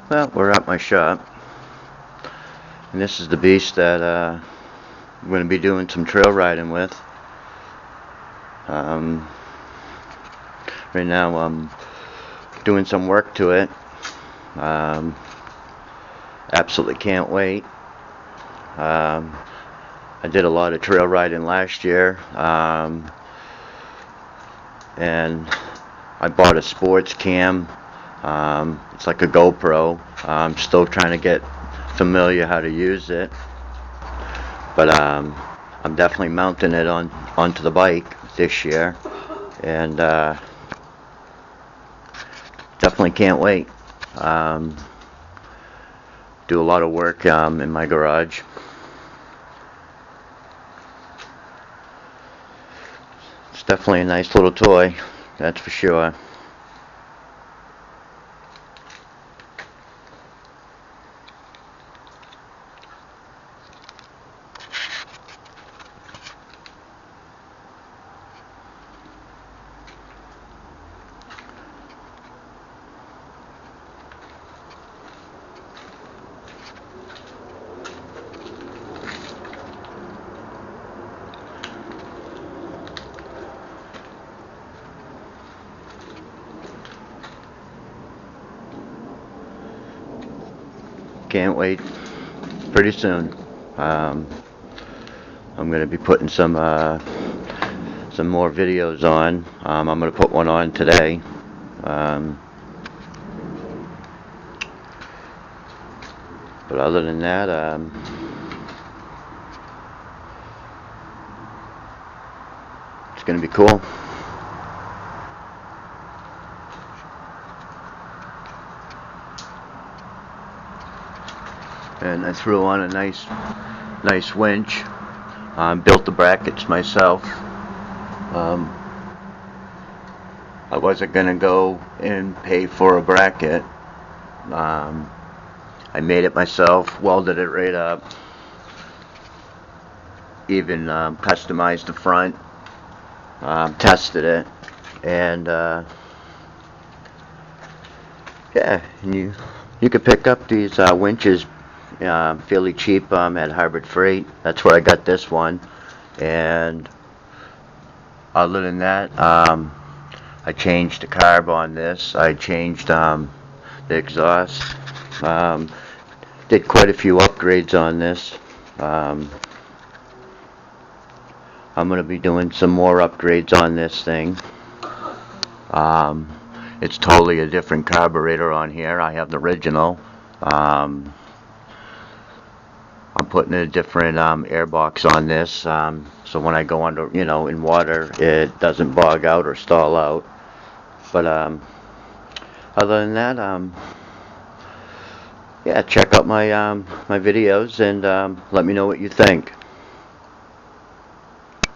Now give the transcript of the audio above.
Well, we're at my shop, and this is the beast that I'm going to be doing some trail riding with. Right now I'm doing some work to it. Absolutely can't wait. I did a lot of trail riding last year, and I bought a sports cam. It's like a GoPro. I'm still trying to get familiar how to use it, but I'm definitely mounting it onto the bike this year, and definitely can't wait. Do a lot of work in my garage. It's definitely a nice little toy, that's for sure. Can't wait. Pretty soon. I'm going to be putting some more videos on. I'm going to put one on today. But other than that, it's going to be cool. And I threw on a nice winch. Built the brackets myself. I wasn't gonna go and pay for a bracket. I made it myself, welded it right up, even customized the front, tested it, and yeah, and you could pick up these winches fairly cheap at Harbor Freight. That's where I got this one. And other than that, I changed the carb on this. I changed the exhaust. Did quite a few upgrades on this. I'm going to be doing some more upgrades on this thing. It's totally a different carburetor on here. I have the original. I'm putting a different air box on this, so when I go under, in water, it doesn't bog out or stall out. But other than that, yeah, check out my videos and let me know what you think.